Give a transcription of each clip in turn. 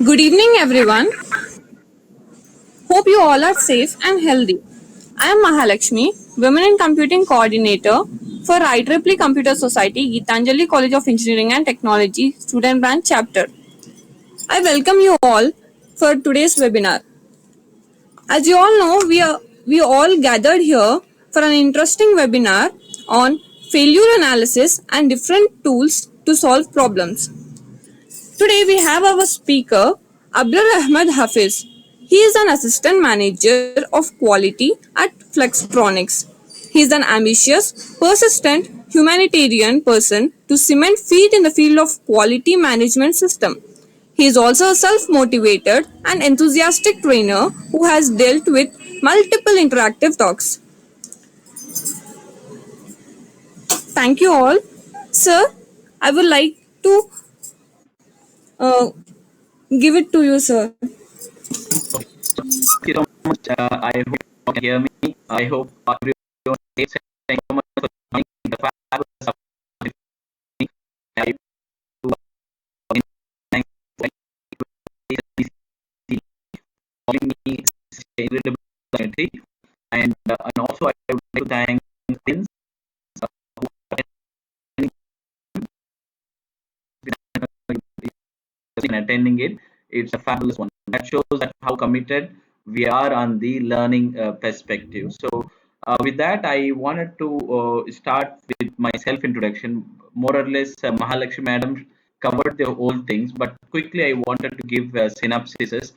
Good evening, everyone. Hope you all are safe and healthy. I am Mahalakshmi, Women in Computing Coordinator for IEEE Computer Society, Gitanjali College of Engineering and Technology, Student Branch Chapter. I welcome you all for today's webinar. As you all know, we all gathered here for an interesting webinar on failure analysis and different tools to solve problems. Today we have our speaker, Abdul Ahmed Hafiz. He is an assistant manager of quality at Flextronics. He is an ambitious, persistent, humanitarian person to cement feet in the field of quality management system. He is also a self-motivated and enthusiastic trainer who has dealt with multiple interactive talks. Thank you all. Sir, I would like to uh, give it to you, sir. Thank you so much. I hope you can hear me. I hope everyone is safe. Thank you so much for joining the fabulous opportunity. I me incredible opportunity. And also I would like to thank Prince who attending it. It's a fabulous one. That shows that how committed we are on the learning perspective. So, with that, I wanted to start with my self introduction. More or less, Mahalakshmi Madam covered the whole things, but quickly I wanted to give synopsis.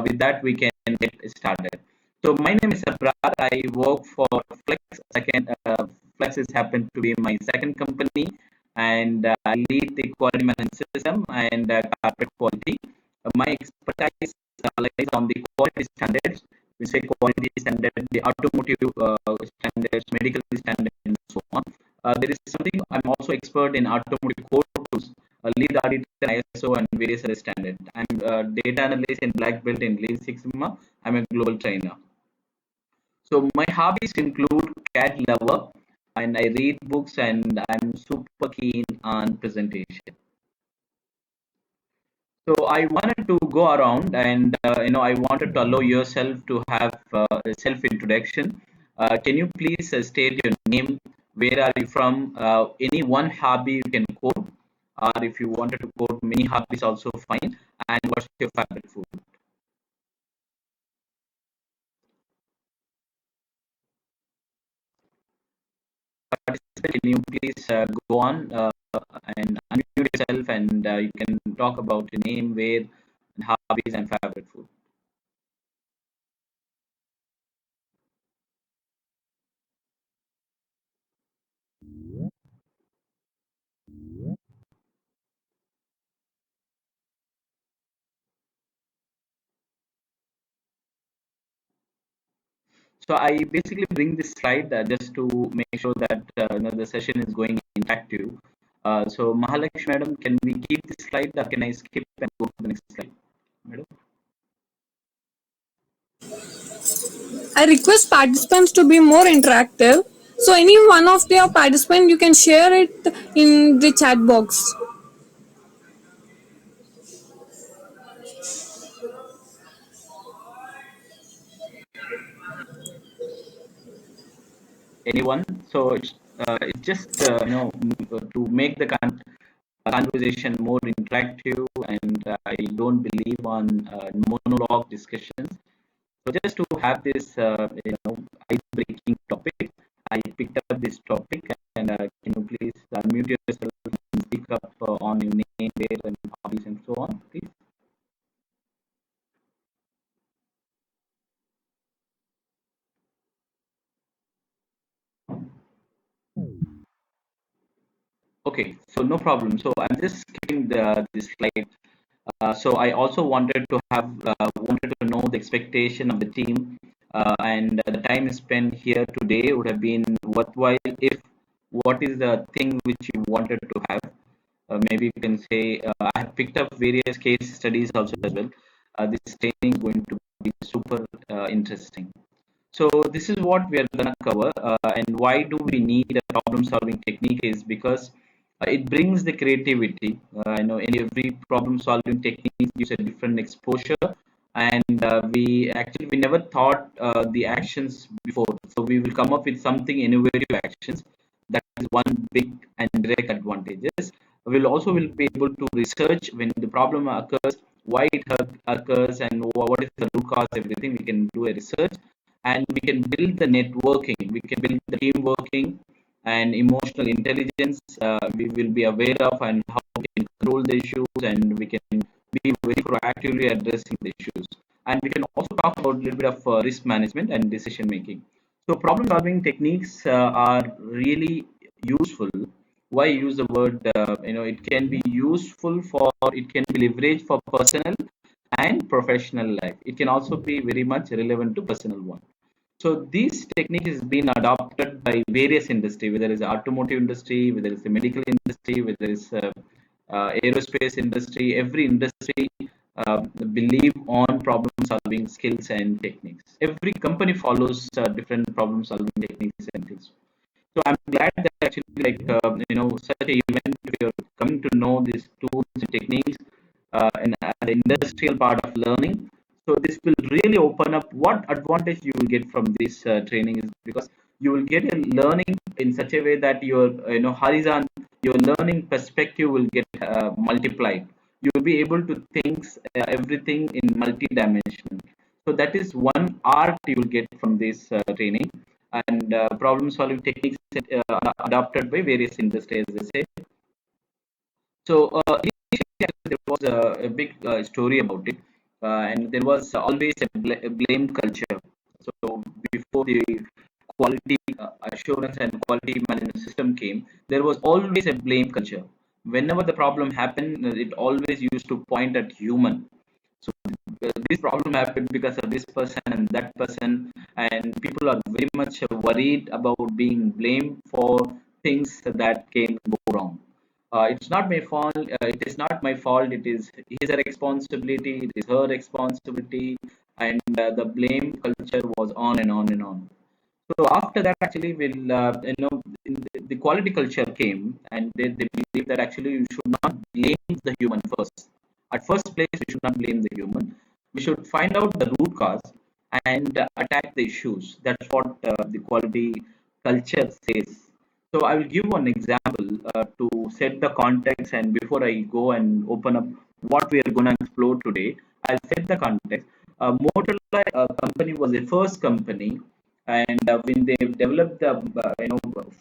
With that, we can get started. So, my name is Abrar. I work for Flex. Flex is happened to be my second company, and I lead the quality management system and corporate quality. My expertise lies on the quality standards. We say quality standard, the automotive standards, medical standards, and so on. There is something I'm also expert in automotive code tools, lead auditor in ISO and various other standards. I'm data analyst in Black Belt in Lean Six Sigma. I'm a global trainer. So my hobbies include cat lover, and I read books, and I'm super keen on presentation. So I wanted to go around, and I wanted to allow yourself to have a self introduction. Can you please state your name? Where are you from? Any one hobby you can quote, or if you wanted to quote many hobbies, also fine. And what's your favorite food? Participant, can you please go on and unmute yourself, and you can talk about your name, where, and hobbies and favorite food. So I basically bring this slide just to make sure that the session is going interactive. So Mahalakshmi Madam, can we keep this slide, or can I skip and go to the next slide, Madam? I request participants to be more interactive. So any one of their participants, you can share it in the chat box. Anyone? So it's just to make the conversation more interactive, and I don't believe on monologue discussions. So just to have this ice-breaking topic, I picked up this topic, and can you please unmute yourself and speak up on your name, where, and hobbies, and so on, please. Okay, so no problem. So I'm just skipping this slide. So I also wanted to know the expectation of the team, and the time spent here today would have been worthwhile if what is the thing which you wanted to have. Maybe you can say I have picked up various case studies also as well. This training is going to be super interesting. So this is what we are gonna cover, and why do we need a problem-solving technique is because It brings the creativity. In every problem solving technique gives a different exposure, and we never thought the actions before. So we will come up with something innovative actions. That is one big and direct advantages. We'll also will be able to research when the problem occurs, why it occurs, and what is the root cause. Everything we can do a research, and we can build the networking. We can build the team working and emotional intelligence. We will be aware of and how we can control the issues, and we can be very proactively addressing the issues. And we can also talk about a little bit of risk management and decision making. So problem solving techniques are really useful. Why use the word? It can be useful for, it can be leveraged for personal and professional life. It can also be very much relevant to personal one. So this technique is being adopted by various industry, whether it's automotive industry, whether it's the medical industry, whether it's aerospace industry. Every industry believe on problem solving skills and techniques. Every company follows different problem solving techniques and things. So I'm glad that actually, like such an event, if you're coming to know these tools and techniques in the industrial part of learning. So this will really open up what advantage you will get from this training is because you will get a learning in such a way that your horizon, your learning perspective will get multiplied. You will be able to think everything in multi-dimensional. So that is one art you will get from this training, and problem solving techniques adopted by various industries, as I say. So initially there was a big story about it, and there was always a blame culture. So before the quality assurance and quality management system came, there was always a blame culture. Whenever the problem happened, it always used to point at human. So this problem happened because of this person and that person, and people are very much worried about being blamed for things that can go wrong. It's not my fault. It is not my fault. It is his responsibility. It is her responsibility, and the blame culture was on and on and on. So after that, actually, the quality culture came, and they believe that actually you should not blame the human first. At first place, we should not blame the human. We should find out the root cause and attack the issues. That's what the quality culture says. So I will give one example to set the context, and before I go and open up what we are going to explore today, I'll set the context. Motorola company was the first company, and when they developed the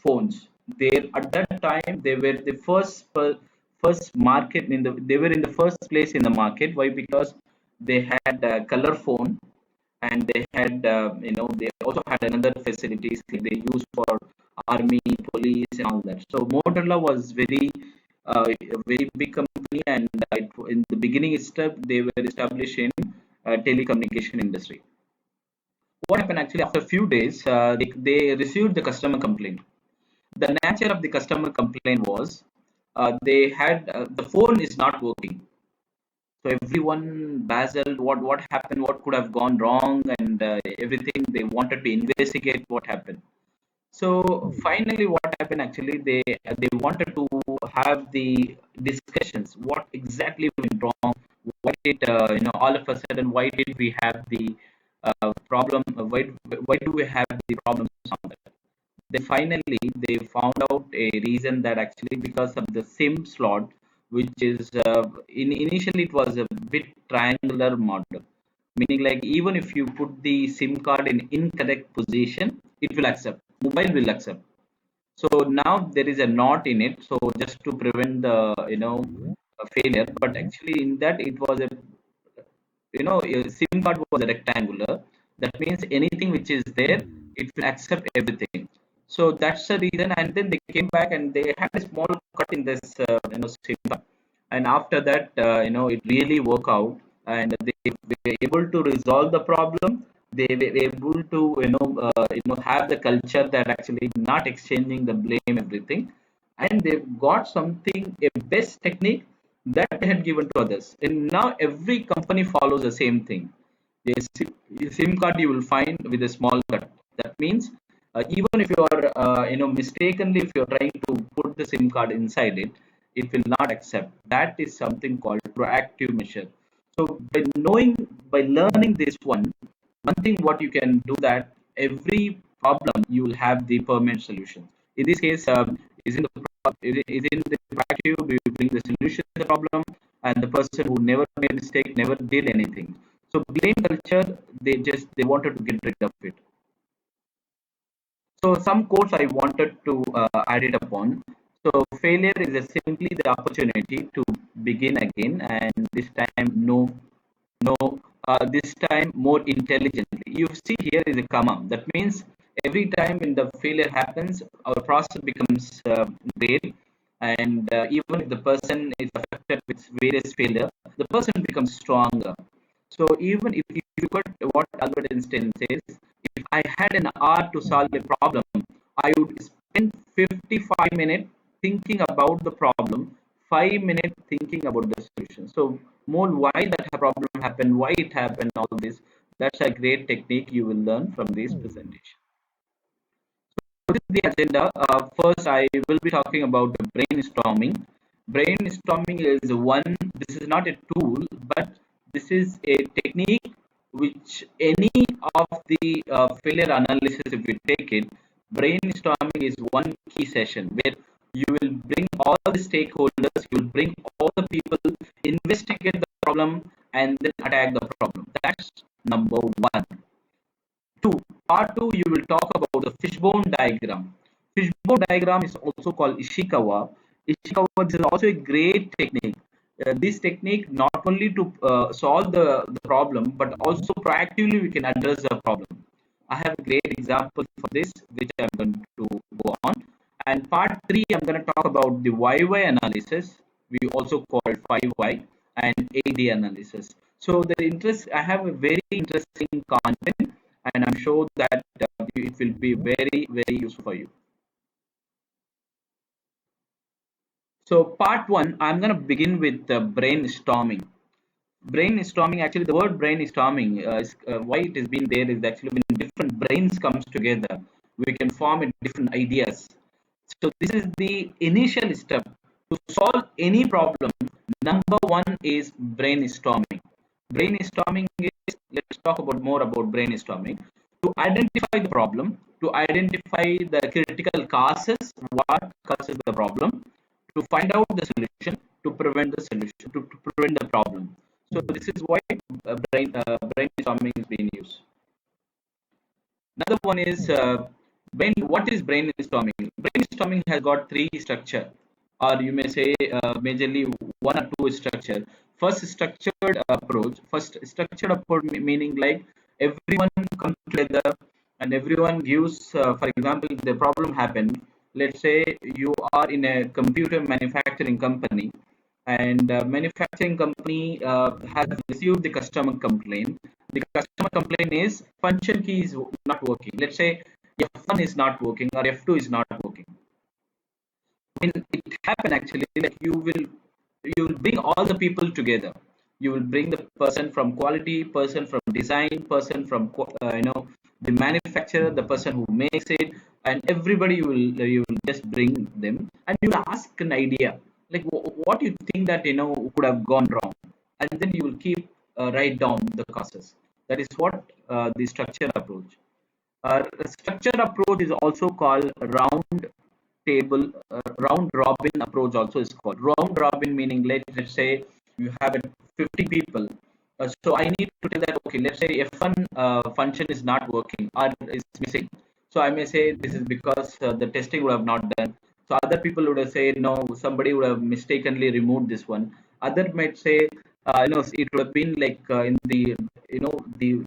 phones, they at that time they were the first market in the, they were in the first place in the market. Why? Because they had a color phone, and they had they also had another facilities like they use for army, police, and all that. So Motorola was a very big company, and in the beginning step they were established in telecommunication industry. What happened actually, after a few days, they received the customer complaint. The nature of the customer complaint was they had the phone is not working. So everyone basiled what happened, what could have gone wrong, and everything. They wanted to investigate what happened. So finally, what happened actually, they wanted to have the discussions. What exactly went wrong? Why did all of a sudden? Why did we have the problem? Why do we have the problems on that? Then finally they found out a reason that actually because of the SIM slot, which is initially it was a bit triangular model, meaning like even if you put the SIM card in incorrect position, it will accept. Mobile will accept. So now there is a knot in it, so just to prevent the failure. But actually in that it was a a SIM card was a rectangular. That means anything which is there, it will accept everything. So that's the reason. And then they came back and they had a small cut in this SIM card. And after that, it really worked out, and they were able to resolve the problem. They were able to have the culture that actually not exchanging the blame everything, and they've got something, a best technique that they had given to others. And now every company follows the same thing. A SIM card you will find with a small cut. That means Even if you are mistakenly, if you're trying to put the SIM card inside it, it will not accept. That is something called proactive measure. So by learning this one thing what you can do, that every problem you will have the permanent solution. In this case, is in the proactive, do you bring the solution to the problem, and the person who never made mistake never did anything. So blame culture, they wanted to get rid of it. So some quotes I wanted to add it upon. So failure is simply the opportunity to begin again, and this time no, this time more intelligently. You see here is a comma. That means every time when the failure happens, our process becomes great, and even if the person is affected with various failure, the person becomes stronger. So even if you got what Albert Einstein says, if I had an hour to solve a problem, I would spend 55 minutes thinking about the problem, 5 minutes thinking about the solution. So more why that problem happened, why it happened, all this. That's a great technique you will learn from this presentation. What is the agenda? First, I will be talking about the brainstorming. Brainstorming is this is not a tool, but this is a technique which any of the failure analysis, if we take it, brainstorming is one key session where you will bring all the stakeholders, you will bring all the people, investigate the problem, and then attack the problem. That's number one. Two, part two, you will talk about the fishbone diagram. Fishbone diagram is also called Ishikawa. Ishikawa is also a great technique. This technique not only to solve the problem, but also proactively we can address the problem. I have a great example for this, which I'm going to go on. And part three, I'm going to talk about the YY analysis. We also call 5Y and AD analysis. So the interest, I have a very interesting content, and I'm sure that it will be very, very useful for you. So part one, I'm going to begin with brainstorming. Brainstorming, actually, the word brainstorming is why it has been there is actually when different brains comes together, we can form different ideas. So this is the initial step to solve any problem. Number one is brainstorming. Brainstorming is, let's talk about more about brainstorming. To identify the problem, to identify the critical causes, what causes the problem, to find out the solution, to prevent the solution, to prevent the problem. So this is why brainstorming is being used. Another one is what is brainstorming? Brainstorming has got three structure, or you may say majorly one or two structure. First, structured approach. First, structured approach meaning like everyone comes together and everyone gives. For example, the problem happened. Let's say you are in a computer manufacturing company, and manufacturing company has received the customer complaint. The customer complaint is function key is not working. Let's say F1 is not working or F2 is not working. When it happen, actually, like you will bring all the people together. You will bring the person from quality, person from design, person from the manufacturer, the person who makes it, and everybody you will just bring them, and you will ask an idea like what you think that could have gone wrong, and then you will keep write down the causes. That is what the structure approach. Structure approach is also called round robin approach also is called. Round robin meaning let's say you have 50 people. So I need to tell that, okay, let's say if one function is not working or is missing. So I may say this is because the testing would have not done. So other people would have said no, somebody would have mistakenly removed this one. Other might say it would have been like in the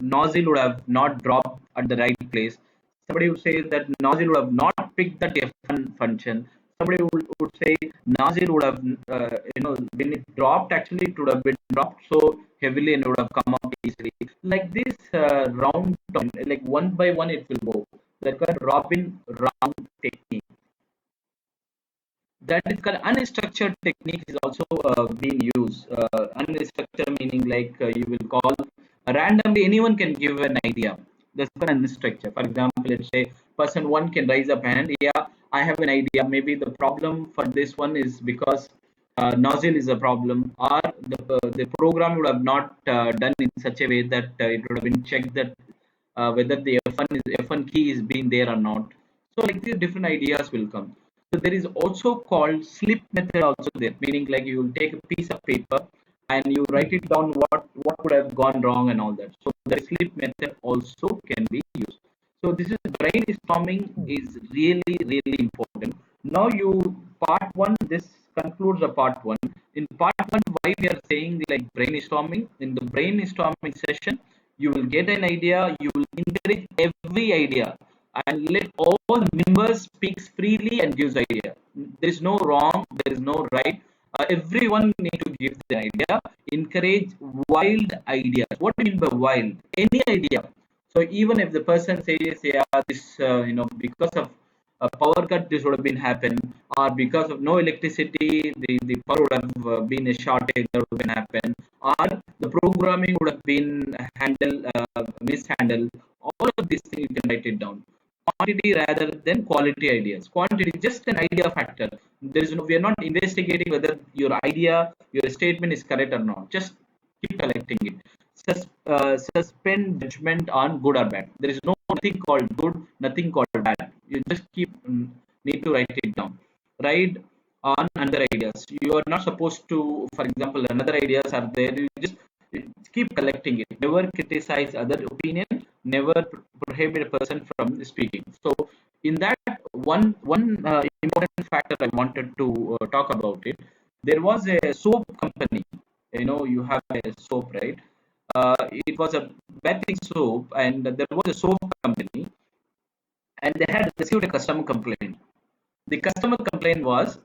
nozzle would have not dropped at the right place. Somebody would say that nozzle would have not picked that F1 function. Somebody would say nozzle would have when it dropped, actually it would have been dropped so heavily and it would have come out easily. Like this like one by one it will go. That called robin round technique. That is called unstructured technique is also being used. Unstructured meaning like you will call randomly anyone can give an idea. That's called unstructured. For example, let's say person one can raise up hand. Yeah, I have an idea. Maybe the problem for this one is because nozzle is a problem, or the program would have not done in such a way that it would have been checked that whether the F1 key is being there or not. So like these different ideas will come. So there is also called slip method also there, meaning like you will take a piece of paper and you write it down what could have gone wrong and all that. So the slip method also can be used. So this is brainstorming is really important. Now you part one. This concludes the part one. In part one, why we are saying like brainstorming? In the brainstorming session, you will get an idea. You will encourage every idea and let all the members speaks freely and gives idea. There is no wrong. There is no right. Everyone need to give the idea. Encourage wild ideas. What do you mean by wild? Any idea. So even if the person says, yeah, this because of a power cut, this would have been happened, or because of no electricity, the power would have been a shortage that would have been happened, or the programming would have been mishandled. All of these things you can write it down. Quantity rather than quality ideas. Quantity just an idea factor. There is no, we are not investigating whether your idea, your statement is correct or not. Just keep collecting it. Suspend judgment on good or bad. There is no nothing called good, nothing called bad. You just keep need to write it down. Write on another ideas. You are not supposed to, for example, another ideas are there. You just keep collecting it. Never criticize other opinion. Never prohibit a person from speaking. So, in that one important factor I wanted to talk about it. There was a soap company. You have a soap, right? It was a bathing soap, and there was a soap company, and they had received a customer complaint. The customer complaint was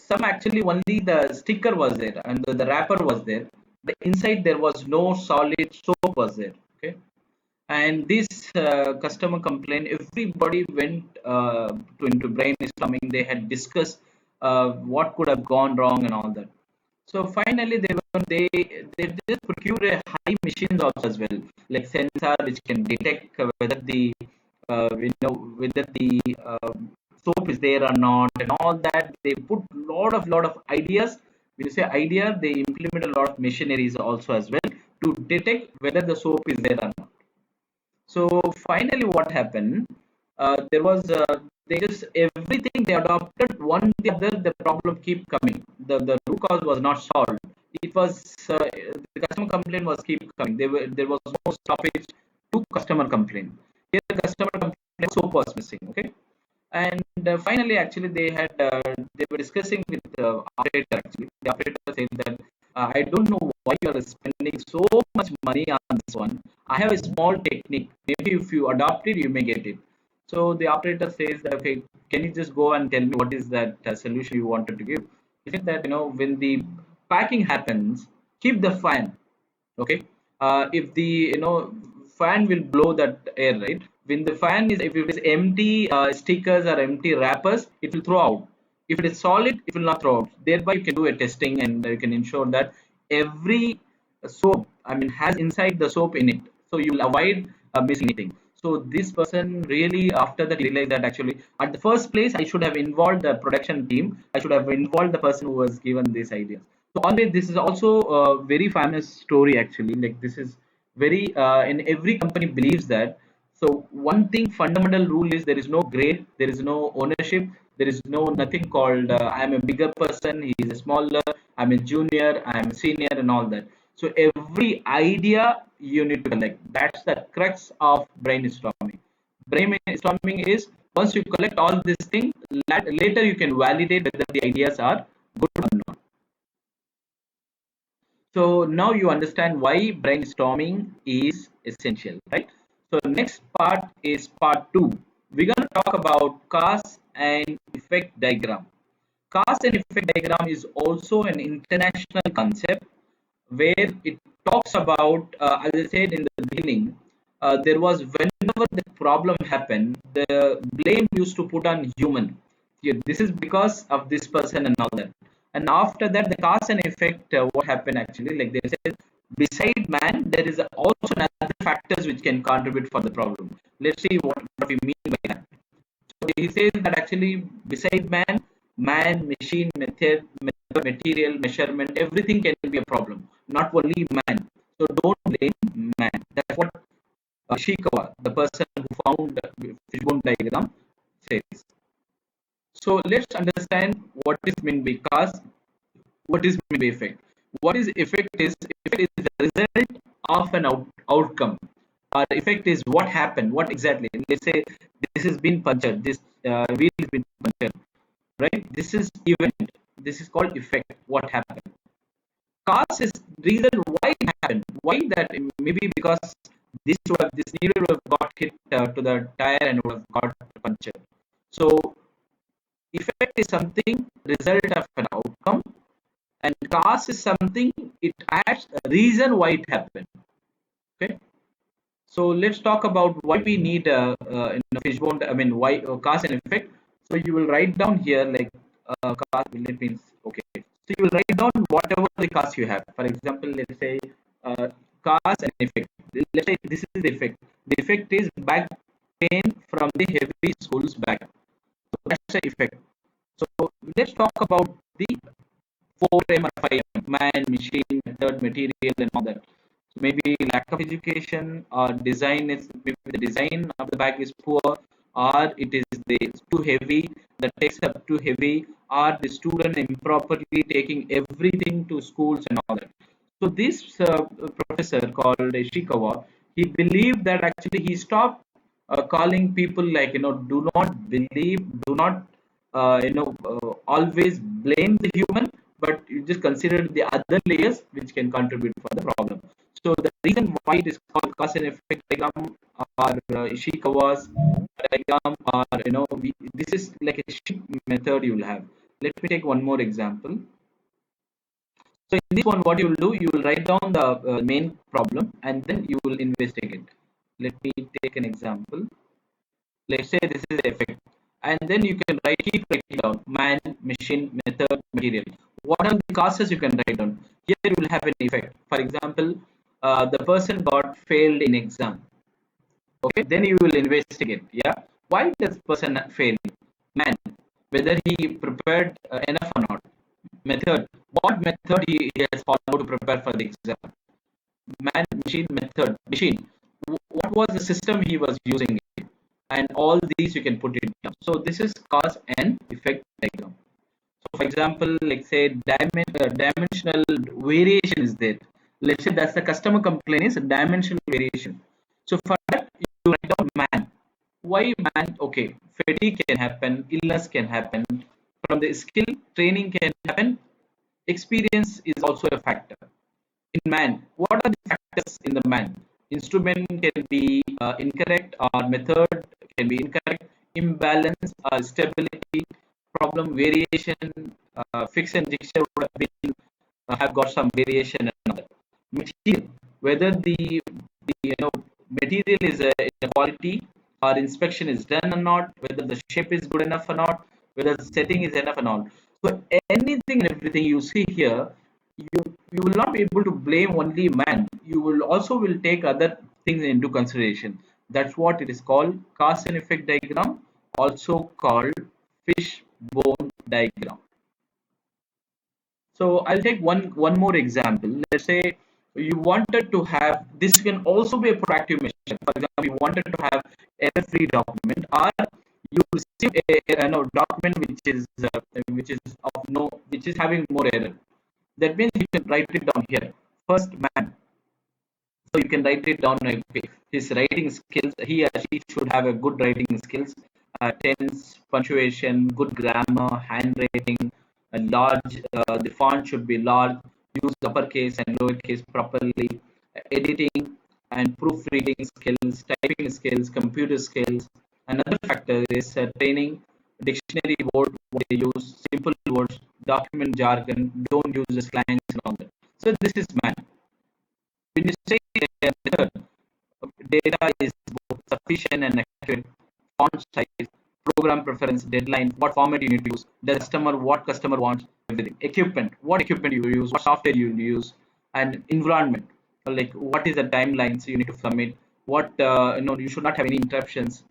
some actually only the sticker was there and the wrapper was there. The inside there was no solid soap was there. Okay, and this customer complaint, everybody went into brainstorming. They had discussed what could have gone wrong and all that. So finally, they just procure a high machines also as well, like sensor which can detect whether the whether the soap is there or not, and all that. They put lot of ideas. When you say idea, they implement a lot of machineries also as well to detect whether the soap is there or not. So finally, what happened? There was they just everything they adopted one the other. The problem keep coming. The root cause was not solved. It was the customer complaint was keep coming. There was no stoppage to customer complaint. Here the customer complaint soap was missing. Okay, and finally actually they were discussing with the operator. Actually the operator said that I don't know why you are spending so much money on this one. I have a small technique, maybe if you adopt it you may get it. So the operator says that, okay, can you just go and tell me what is that solution you wanted to give. He said that when the packing happens, keep the fan. Okay, if the fan will blow that air, right? When the fan is, if it is empty stickers or empty wrappers, it will throw out. If it is solid, it will not throw out. Thereby you can do a testing, and you can ensure that every soap, I mean, has inside the soap in it, so you will avoid missing anything. So this person really, after that, realized that actually at the first place I should have involved the production team. I should have involved the person who was given these ideas. So always, this is also a very famous story actually. Like this is very in every company believes that. So one thing, fundamental rule is there is no grade, there is no ownership, there is no nothing called I'm a bigger person, he is a smaller, I'm a junior, I'm a senior, and all that. So every idea you need to collect. That's the crux of brainstorming. Brainstorming is once you collect all these things, later you can validate whether the ideas are good or not. So now you understand why brainstorming is essential, right? So next part is part two. We're going to talk about cause and effect diagram. Cause and effect diagram is also an international concept where it talks about, as I said in the beginning, there was whenever the problem happened, the blame used to put on human. Yeah, this is because of this person and all that. And after that, the cause and effect, what happened actually, like they said, beside man, there is also another factors which can contribute for the problem. Let's see what we mean by that. So he says that actually beside man, machine, method, material, measurement, everything can be a problem, not only man. So don't blame man. That's what Ishikawa, the person who found the fishbone diagram, says. So let's understand what is meant by cause, what is meant by effect. What is effect is the result of an outcome. Or effect is what happened, what exactly. Let's say this has been punctured, this wheel has been punctured, right? This is event. This is called effect. What happened? Cause is reason why it happened. Why that? Maybe because this needle would have got hit to the tire and would have got punctured. So effect is something result of an outcome, and cause is something it adds a reason why it happened. Okay. So let's talk about why we need in a fishbone. I mean, why cause and effect. So you will write down here like cause. It means okay. So you will write down whatever the cause you have. For example, let's say uh, cause and effect. Let's say this is the effect. The effect is back pain from the heavy school's bag. So that's the effect. So let's talk about the 4M or 5M, man, machine, method, material, and all that. So maybe lack of education or design is maybe the design of the bag is poor, or it is too heavy, the text are too heavy, or the student improperly taking everything to schools and all that. So this professor called Ishikawa, he believed that actually he stopped calling people like do not believe, do not always blame the human, but you just consider the other layers which can contribute for the problem. So the reason why it is called cause and effect diagram or Ishikawa's diagram, or this is like a sheep method you will have. Let me take one more example. So in this one, what you will do, you will write down the main problem and then you will investigate. Let me take an example. Let's say this is the effect, and then you can keep writing down man, machine, method, material. What are the causes you can write down? Here you will have an effect. For example, the person got failed in exam. Okay, then you will investigate. Yeah, why does person fail? Man, whether he prepared enough or not. Method, what method he has followed to prepare for the exam. Man, machine, method, machine, what was the system he was using, and all these you can put it down. So this is cause and effect diagram. So for example, like say dimensional variation is there. Let's say that's the customer complaint is dimensional variation. So for that you write down man. Why man? Okay, fatigue can happen, illness can happen, from the skill training can happen, experience is also a factor. In man, what are the factors in the man? Instrument can be incorrect, or method can be incorrect, imbalance, stability, problem, variation, fix and fixture would have been have got some variation and all that. Material, whether the material is a quality, or inspection is done or not, whether the shape is good enough or not, whether the setting is enough or not. So anything and everything you see here, you will not be able to blame only man. You will also will take other things into consideration. That's what it is called cause and effect diagram, also called fishbone diagram. So I'll take one more example. Let's say you wanted to have, this can also be a proactive measure. For example, you wanted to have error-free document, or you receive a document which is of no, which is having more error. That means you can write it down here. First man. So you can write it down like his writing skills. He or she should have a good writing skills, tense, punctuation, good grammar, handwriting, a large. The font should be large. Use uppercase and lowercase properly. Editing and proofreading skills, typing skills, computer skills. Another factor is training, dictionary word what they use, simple words, document jargon. Don't use the slangs and all that. So this is man. When you say method, data is both sufficient and accurate, font size, program preference, deadline, what format you need to use, the customer, what customer wants, everything. Equipment, what equipment you use, what software you use, and environment, like what is the timelines you need to submit, what you should not have any interruptions.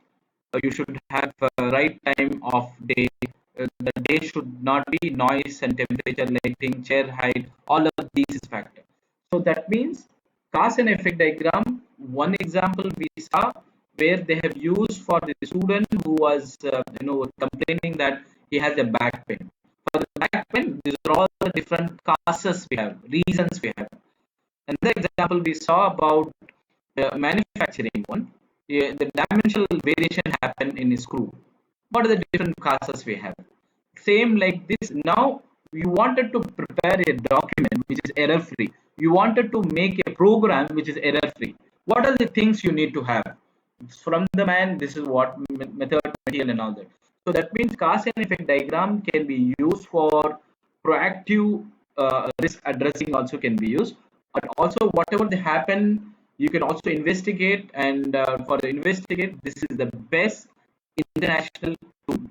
You should have right time of day. The day should not be noise and temperature, lighting, chair height. All of these factors. So that means cause and effect diagram. One example we saw where they have used for the student who was complaining that he has a back pain. For the back pain, these are all the different causes we have, reasons we have. Another example we saw about manufacturing one, the dimensional variation happen in a screw. What are the different causes we have? Same like this. Now you wanted to prepare a document which is error free. You wanted to make a program which is error free. What are the things you need to have? From the man, this is what method, material, and all that. So that means cause and effect diagram can be used for proactive risk addressing, also can be used, but also whatever they happen, you can also investigate, and for the investigate, this is the best international tool.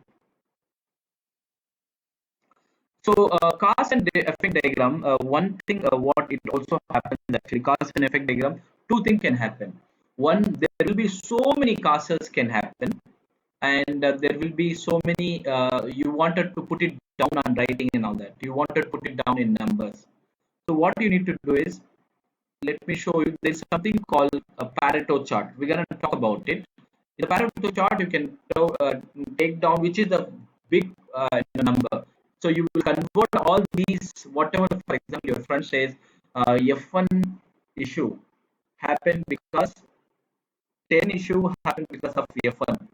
So cause and effect diagram, one thing what it also happens actually, cause and effect diagram, two things can happen. One, there will be so many causes can happen, and there will be so many, you wanted to put it down on writing and all that. You wanted to put it down in numbers. So what you need to do is, let me show you. There's something called a Pareto chart. We're gonna talk about it. In the Pareto chart, you can take down which is the big number. So you will convert all these, whatever. For example, your friend says F1 issue happened because 10 issue happened because of F1,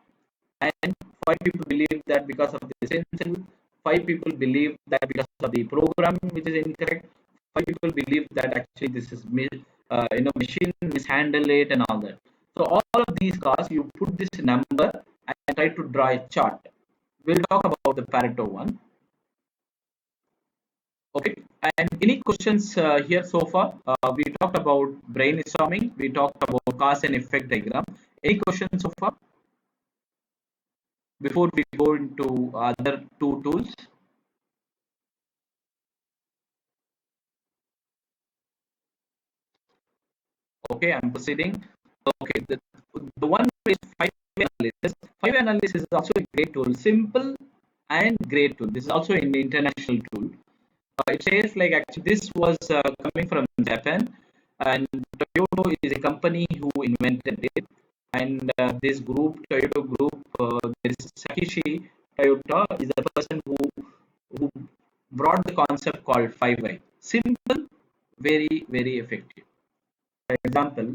and 5 people believe that because of the stencil, 5 people believe that because of the program which is incorrect, 5 people believe that actually this is machine mishandle it and all that. So all of these cause, you put this number and try to draw a chart. We'll talk about the Pareto one. Okay, and any questions here so far? We talked about brainstorming, we talked about cause and effect diagram. Any questions so far before we go into other two tools? Okay, I'm proceeding. Okay, the one is five-way analysis. Five-way analysis is also a great tool, simple and great tool. This is also an international tool. It says like actually this was coming from Japan, and Toyota is a company who invented it. And this group, Toyota group, there is Sakishi Toyota is the person who brought the concept called five-way. Simple, very effective. For example,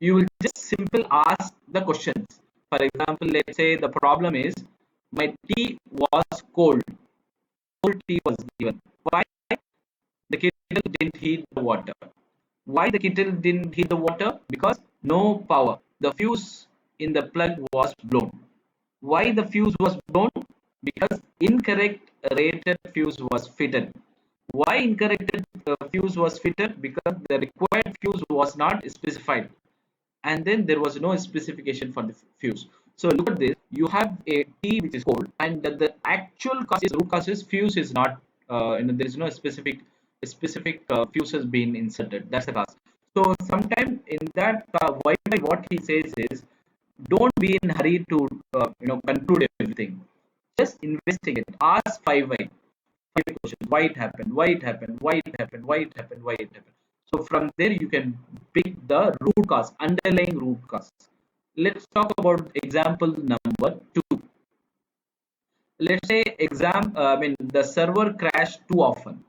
you will just simple ask the questions. For example, let's say the problem is my tea was cold. Cold tea was given. Why the kettle didn't heat the water? Why the kettle didn't heat the water? Because no power. The fuse in the plug was blown. Why the fuse was blown? Because incorrect rated fuse was fitted. Why incorrect fuse was fitted? Because the required fuse was not specified, and then there was no specification for the fuse. So look at this. You have a T which is cold, and the actual cause is root cause is fuse is not. There is no specific fuse has been inserted. That's the cause. So sometime in that Wi-Fi, what he says is, don't be in hurry to conclude everything. Just investigate. Ask five questions. Why it happened? Why it happened? Why it happened? Why it happened? Why it happened? So from there you can pick the root cause, underlying root cause. Let's talk about example number two. Let's say the server crashed too often.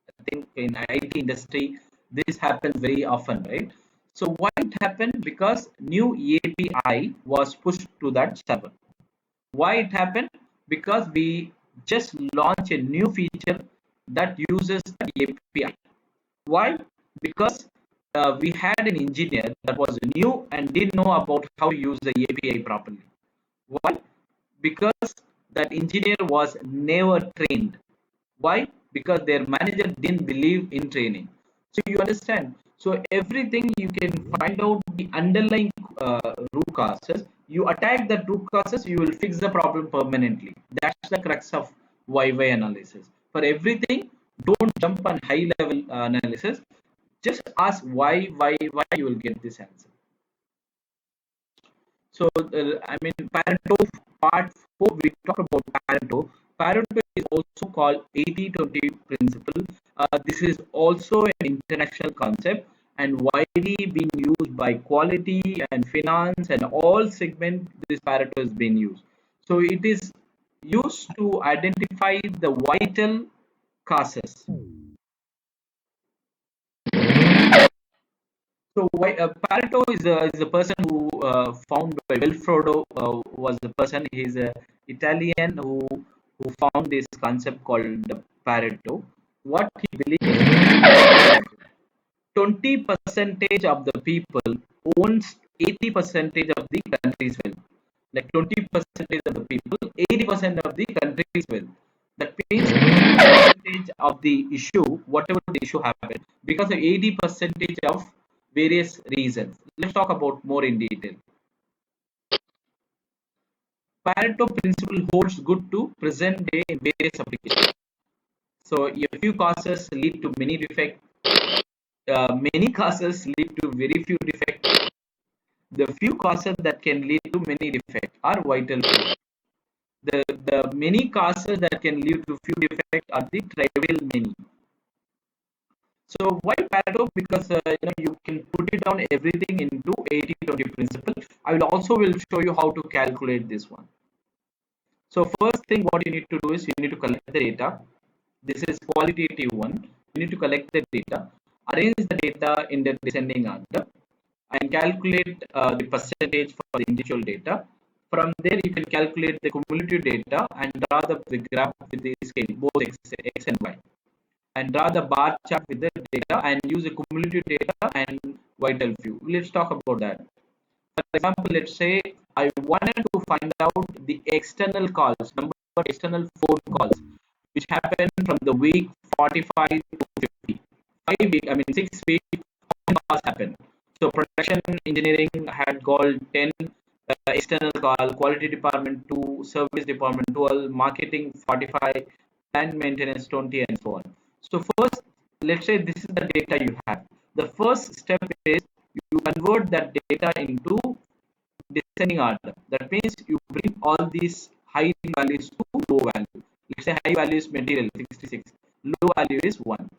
I think in IT industry this happens very often, right? So why it happened? Because new API was pushed to that server. Why it happened? Because we just launched a new feature that uses the API. Why? Because we had an engineer that was new and didn't know about how to use the API properly. Why? Because that engineer was never trained. Why? Because their manager didn't believe in training. So you understand. So everything you can find out the underlying root causes. You attack the root causes, you will fix the problem permanently. That's the crux of why analysis. For everything, don't jump on high level analysis. Just ask why. You will get this answer. So, I mean, Pareto part 4, we talk about Pareto. Pareto is also called 80-20 principle. This is also an international concept and widely being used by quality and finance and all segments. This Pareto is being used. So, it is used to identify the vital causes. So why Pareto is a person who found by Wilfredo was the person. He's a Italian who found this concept called the Pareto. What he believes, 20 percentage of the people owns 80 percentage of the country's wealth. Like 20 percentage of the people, 80% of the country's wealth. That means percentage of the issue, whatever the issue happened, because of 80 percentage of various reasons. Let's talk about more in detail. Pareto principle holds good to present day in various applications. So a few causes lead to many defects. Many causes lead to very few defects. The few causes that can lead to many defects are vital. The many causes that can lead to few defects are the trivial many. So why Pareto? Because you can put it down everything into 80-20 principle. I will show you how to calculate this one. So first thing what you need to do is you need to collect the data. This is qualitative one. You need to collect the data, arrange the data in the descending order, and calculate the percentage for the individual data. From there, you can calculate the cumulative data and draw the graph with the scale, both x and y, and draw the bar chart with the data and use the cumulative data and vital few. Let's talk about that. For example, let's say I wanted to find out the external calls, number of external phone calls, which happened from the week 45 to 50. 5 week, I mean 6 weeks, how many calls happened? So production engineering had called 10, external call, quality department 2, service department 12, marketing 45, plant maintenance 20, and so on. So first, let's say this is the data you have. The first step is you convert that data into descending order. That means you bring all these high values to low value. Let's say high value is material 66, low value is 1.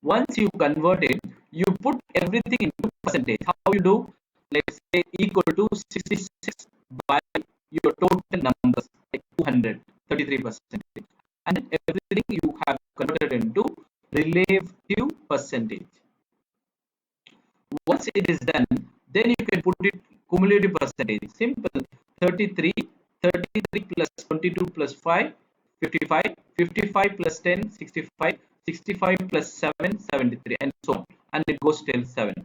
Once you convert it, you put everything into percentage. How you do? Let's say equal to 66 by your total numbers, like 200, 33%. And everything you have converted into relative percentage. Once it is done, then you can put it cumulative percentage. Simple. 33, 33 plus 22 plus 5, 55, 55 plus 10, 65, 65 plus 7, 73, and so on. And it goes till 7.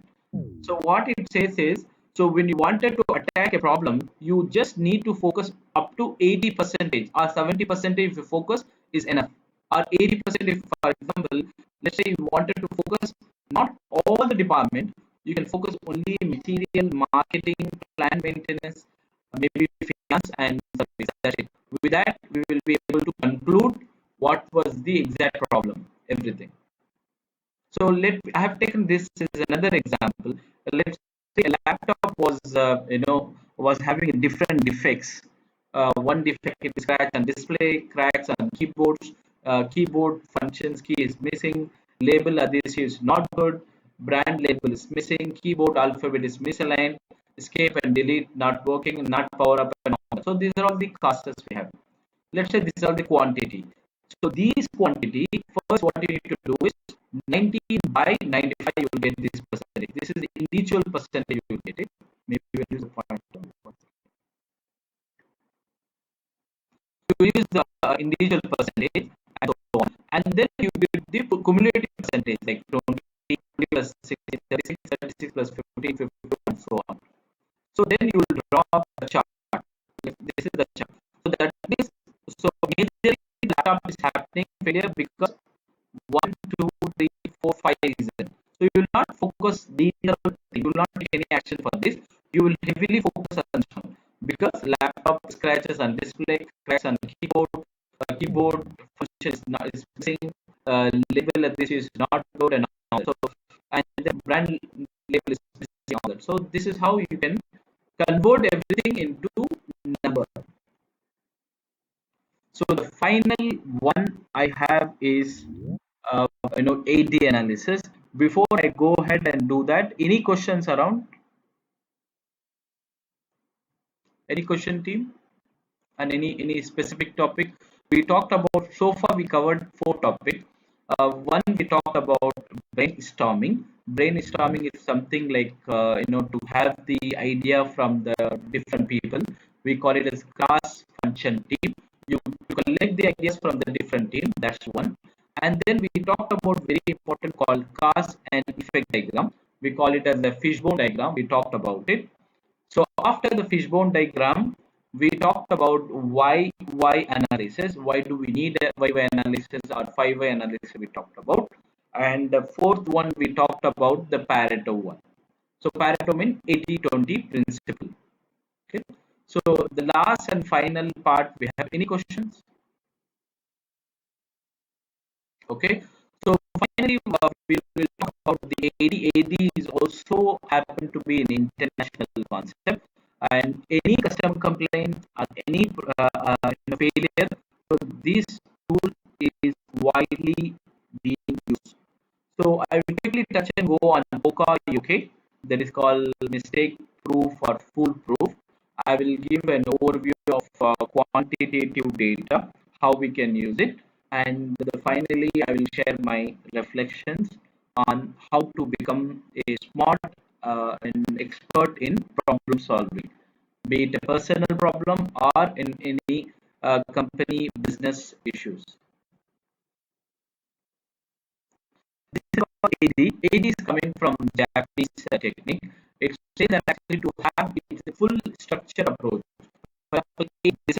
So what it says is, so when you wanted to attack a problem, you just need to focus up to 80 percentage or 70 percentage if you focus is enough. Or 80% if, for example, let's say you wanted to focus not all the department, you can focus only material, marketing, plant maintenance, maybe finance and service. That's it. With that, we will be able to conclude what was the exact problem, everything. So I have taken this as another example. Let's say a laptop was having different defects. One defect is scratch on display, cracks on keyboards, keyboard functions key is missing, label adhesive is not good, brand label is missing, keyboard alphabet is misaligned, escape and delete not working, not power up and all. So these are all the causes we have. Let's say these are the quantity. So these quantity, first what you need to do is 90 by 95 you will get this percentage. This is the individual percentage you will get it. Maybe we'll use a point. You use the individual percentage and so on. And then you get the cumulative percentage like 20 plus 60, 36, 36 plus 50, 50 and so on. So then you will draw the chart. This is the chart. So that means, so majorly laptop is happening failure because 1, 2, 3, 4, 5 reasons. So you will not focus these, you will not take any action for this. You will heavily focus on this one because laptop scratches on display, cracks on keyboard, keyboard function is missing, label of this is not good and all. So and the brand label is missing all that. So this is how you can convert everything into number. So the final one I have is AD analysis. Before I go ahead and do that, any questions around? Any question, team? And any specific topic? We talked about, so far we covered four topics. One, we talked about brainstorming. Brainstorming is something like to have the idea from the different people. We call it as class function team. You collect the ideas from the different team. That's one. And then we talked about very important called cause and effect diagram. We call it as the fishbone diagram. We talked about it. So after the fishbone diagram, we talked about why analysis. Why do we need a why analysis or five-way analysis? We talked about, and the fourth one we talked about the Pareto one. So Pareto means 80-20 principle. Okay. So the last and final part, we have any questions? Okay. So finally, we will talk about the AD. AD is also happen to be an international concept, and any customer complaint or any failure, so this tool is widely being used. So I will quickly touch and go on POCA UK, that is called mistake proof or foolproof. I will give an overview of quantitative data, how we can use it, and finally I will share my reflections on how to become a smart and expert in problem solving, be it a personal problem or in any company business issues. This is called AD. AD is coming from Japanese technique. It says that actually to have it's a full structure approach. For example, this is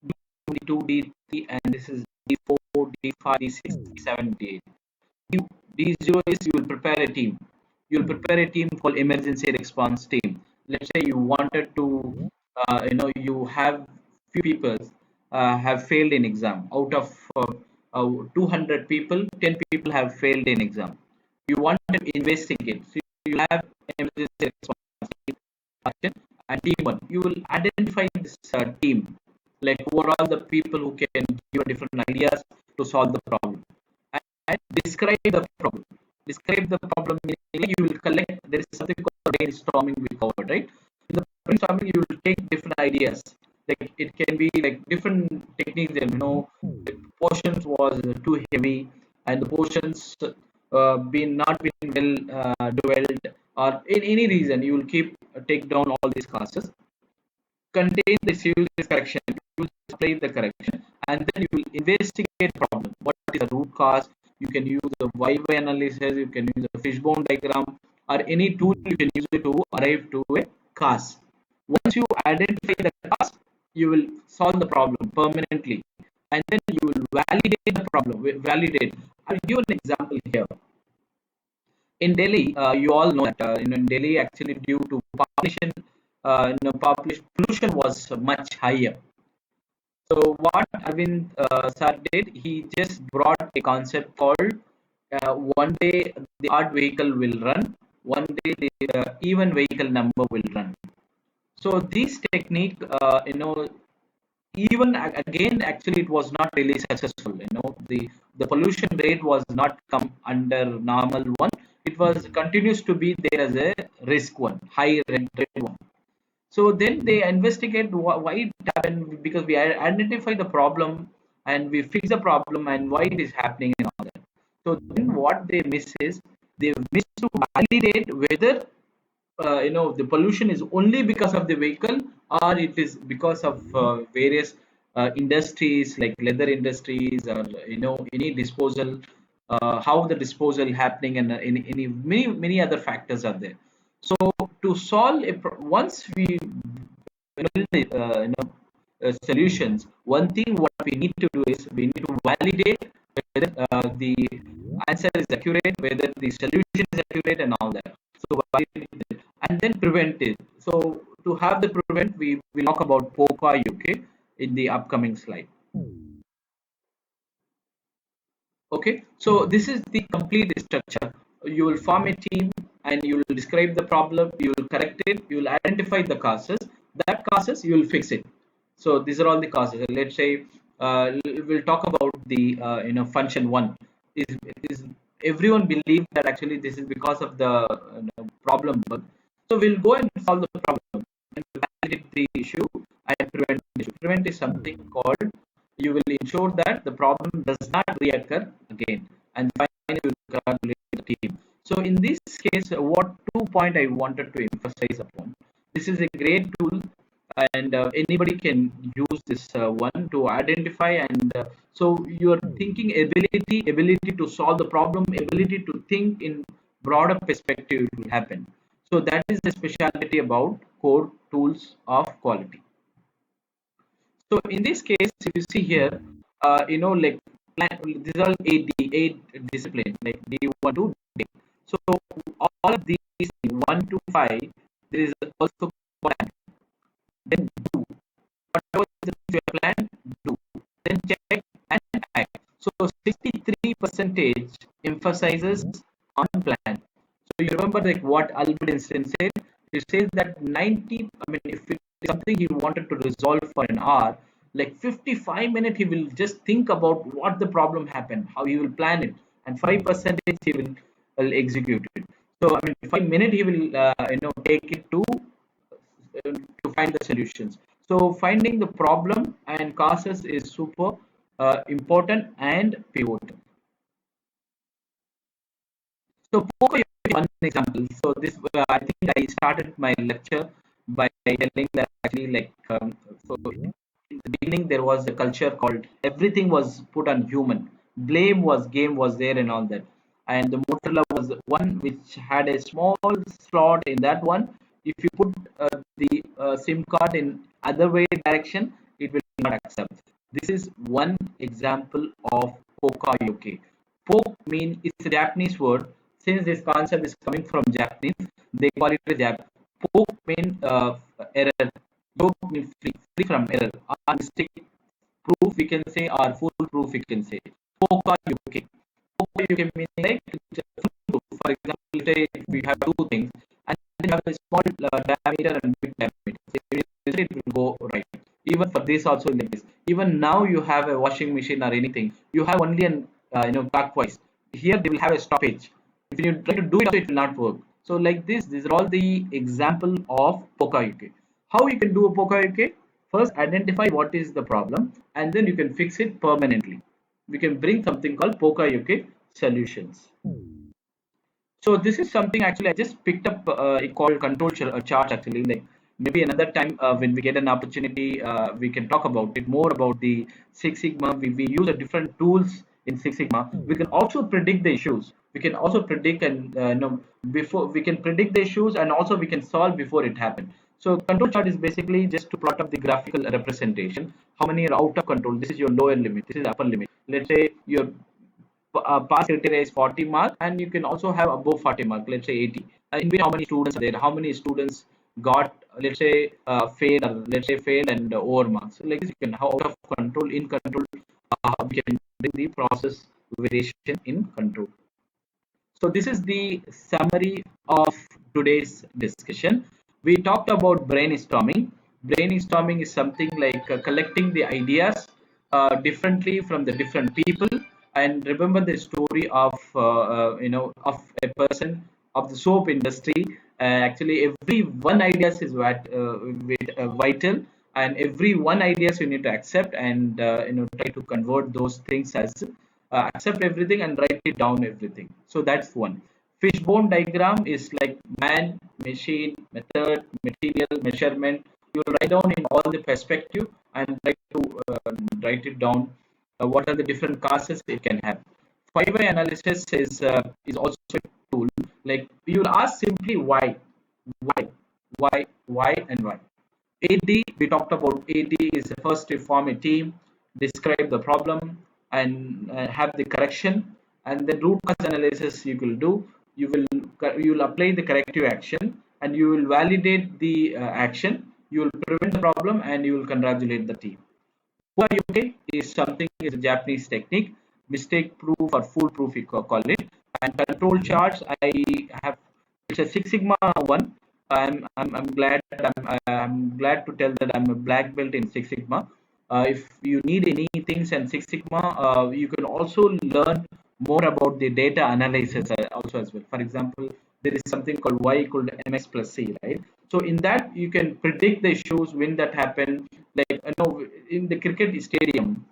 D2, D3, and this is D4, D5, D6, D7, D8. D0 is you will prepare a team. You will prepare a team called emergency response team. Let's say you wanted to, you have few people have failed in exam. Out of 200 people, 10 people have failed in exam. You want to investigate. So you have emergency response team and team one. You will identify this team, like who are all the people who can give different ideas to solve the problem, and describe the problem. Describe the problem, meaning you will collect. There is something called brainstorming we covered, right? In the brainstorming, you will take different ideas. Like it can be like different techniques. The portions was too heavy, and the portions been not been well dwelled, or in any reason, you will keep take down all these classes, contain this, use this correction, you will apply the correction, and then you will investigate problem. What is the root cause? You can use the why analysis, you can use the fishbone diagram, or any tool you can use it to arrive to a cause. Once you identify the cause, you will solve the problem permanently, and then you will validate the problem. Validate. I'll give an example here. In Delhi, you all know that in Delhi, actually, due to population, pollution was much higher. So what Arvind sir did, he just brought a concept called one day the odd vehicle will run, one day the even vehicle number will run. So this technique, even again, actually, it was not really successful. The pollution rate was not come under normal one. It was continues to be there as a risk one, high rate one. So then they investigate why it happened, because we identify the problem and we fix the problem and why it is happening and all that. So then what they miss is they miss to validate whether the pollution is only because of the vehicle, or it is because of various industries like leather industries, or any disposal, how the disposal happening, and any many other factors are there. So to solve once we build solutions, one thing what we need to do is we need to validate whether the answer is accurate, whether the solution is accurate, and all that. So validate it and then prevent it. So to have the prevent, we will talk about POCA UK in the upcoming slide. Okay, so this is the complete structure. You will form a team. and you will describe the problem, you will correct it, you will identify the causes, that causes you will fix it. So these are all the causes. Let's say we'll talk about the function one. Is everyone believe that actually this is because of the problem bug? So we'll go and solve the problem and validate the issue and prevent the issue. Prevent is something called, you will ensure that the problem does not reoccur again, and finally you will congratulate the team. So in this case, what 2 point I wanted to emphasize upon, this is a great tool, and anybody can use this one to identify, and so your thinking ability to solve the problem, ability to think in broader perspective will happen. So that is the specialty about core tools of quality. So in this case, if you see here, like these are all eight disciplines, like D1 to D. So all of these 1 to 5, there is also plan. Then do whatever is your plan, do. Then check and act. So 63 percentage emphasizes on plan. So you remember like what Albert Einstein said? He says that 90, I mean, if it is something he wanted to resolve for an hour, like 55 minutes he will just think about what the problem happened, how he will plan it, and 5% he will execute it. So I mean, 5 minutes he will take it to find the solutions. So finding the problem and causes is super important and pivotal. So poker is one example. So this I think I started my lecture by telling that actually like so in the beginning there was a culture called everything was put on human. Blame was game was there and all that. And the Motorola was one which had a small slot in that one. If you put the SIM card in other way direction, it will not accept. This is one example of poka yoke. Poke mean it's a Japanese word. Since this concept is coming from Japanese, they call it a Jap. Poke mean error. Yoke mean free from error. Or mistake proof we can say, or full proof we can say. Poka yoke. Poka yoke means like full proof. For example, say we have two things, and then you have a small diameter and big diameter. So it will go right. Even for this also like this. Even now you have a washing machine or anything, you have only an clockwise. Here they will have a stoppage. If you try to do it, it will not work. So like this, these are all the example of Pokayuke. How you can do a Pokayuke? First, identify what is the problem, and then you can fix it permanently. We can bring something called Pokayuke solutions. So this is something actually I just picked up. It called chart actually. Like maybe another time when we get an opportunity, we can talk about it more about the Six Sigma. We use a different tools in Six Sigma. We can also predict the issues. We can also predict and before we can predict the issues, and also we can solve before it happens. So control chart is basically just to plot up the graphical representation. How many are out of control? This is your lower limit. This is upper limit. Let's say your pass criteria is 40 mark, and you can also have above 40 mark, let's say 80. In which how many students are there, how many students got, let's say failed, or let's say failed and over marks. So like this you can have out of control, in control, we can bring the process variation in control. So this is the summary of today's discussion. We talked about brainstorming. Brainstorming is something like collecting the ideas differently from the different people. And remember the story of of a person of the soap industry. Actually, every one ideas is vital, and every one ideas you need to accept, and try to convert those things as accept everything and write it down everything. So that's one. Fishbone diagram is like man, machine, method, material, measurement. You will write down in all the perspective and try to write it down. What are the different causes it can have? Five-way analysis is also a tool. Like you will ask simply why, and why. AD, we talked about AD is first to form a team, describe the problem, and have the correction, and then root cause analysis you will do. You will apply the corrective action, and you will validate the action. You will prevent the problem, and you will congratulate the team. Yoke is something is a Japanese technique, mistake proof or foolproof we call it, and control charts I have it's a Six Sigma one. I'm glad that I'm glad to tell that I'm a black belt in Six Sigma. If you need any things in Six Sigma, you can also learn more about the data analysis also as well. For example, there is something called Y equal to mx plus c, right? So in that you can predict the issues when that happen. Like in the cricket stadium,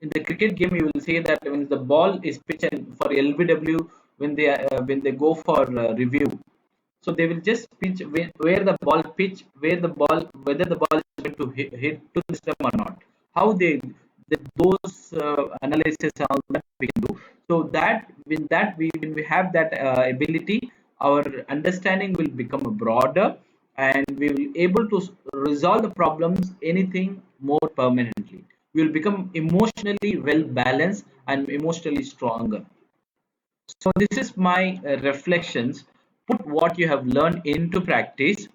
in the cricket game, you will say that when the ball is pitched and for LBW, when they go for review, so they will just pitch where the ball pitch, whether the ball is going to hit to the stump or not. How those analysis and all that we can do. So that when we have that ability, our understanding will become broader, and we will able to resolve the problems anything more permanently. We will become emotionally well balanced and emotionally stronger. So this is my reflections. Put what you have learned into practice.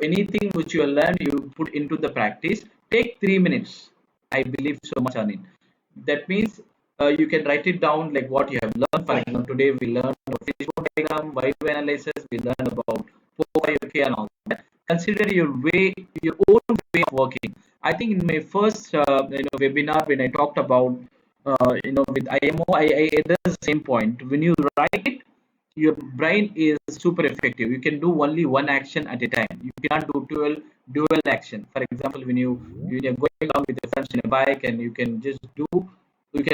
Anything which you learn, you put into the practice. Take 3 minutes. I believe so much on it. That means you can write it down like what you have learned. For example, today we learned about Facebook diagram, wave analysis. We learned about 4-5K and all that. Consider your own way of working. I think in my first webinar when I talked about with IMO, I does the same point. When you write it, your brain is super effective. You can do only one action at a time. You cannot do dual action. For example, when you're going along with your friends in a bike, and you can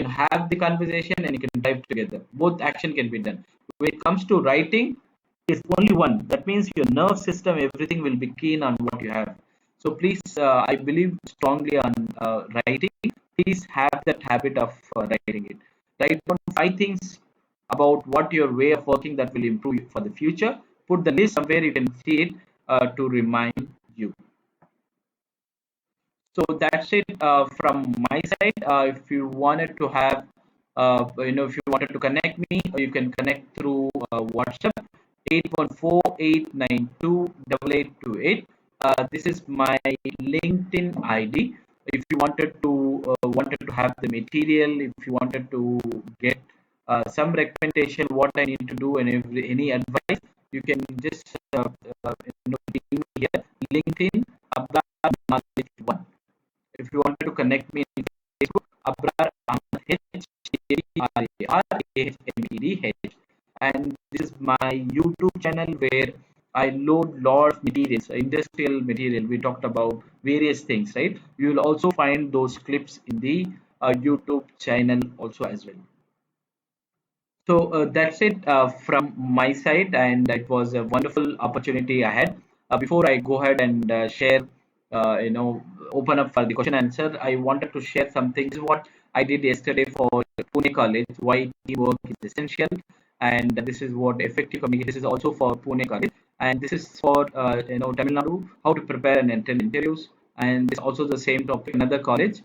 have the conversation and you can drive together. Both action can be done. When it comes to writing, it's only one. That means your nerve system, everything will be keen on what you have. So please, I believe strongly on writing. Please have that habit of writing it. Write down 5 things about what your way of working that will improve you for the future. Put the list somewhere you can see it to remind you. So that's it from my side. If you wanted to have, if you wanted to connect me, you can connect through WhatsApp 814-892-8828. This is my LinkedIn ID. If you wanted to have the material, if you wanted to get some recommendation, what I need to do, and any advice, you can just give me here. LinkedIn Abrar Knowledge One. If you wanted to connect me in Facebook, Abrar Ahmed H. And this is my YouTube channel where I load lot of materials, industrial material. We talked about various things, right? You will also find those clips in the YouTube channel also as well. So that's it from my side, and it was a wonderful opportunity I had. Before I go ahead and share, open up for the question answer, I wanted to share something. This is what I did yesterday for Pune College. Why teamwork is essential, and this is what effective communication. This is also for Pune College, and this is for Tamil Nadu. How to prepare and attend interviews, and this is also the same topic. Another college,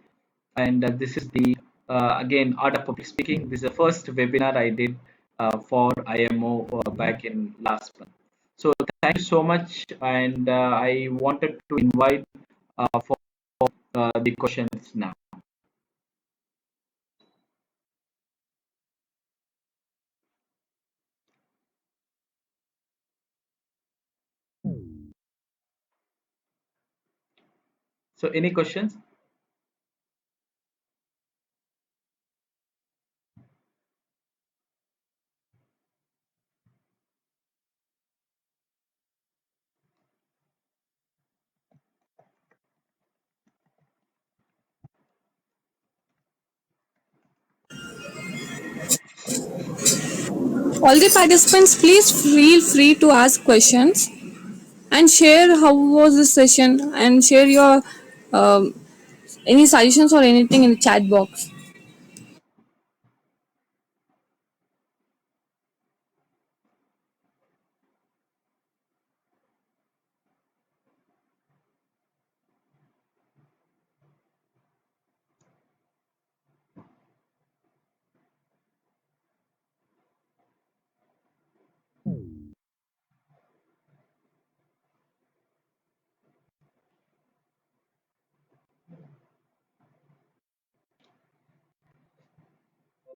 and this is the again art of public speaking. This is the first webinar I did for IMO back in last month. So thank you so much, and I wanted to invite for the questions now. So any questions? All the participants, please feel free to ask questions and share how was the session and share your any suggestions or anything in the chat box.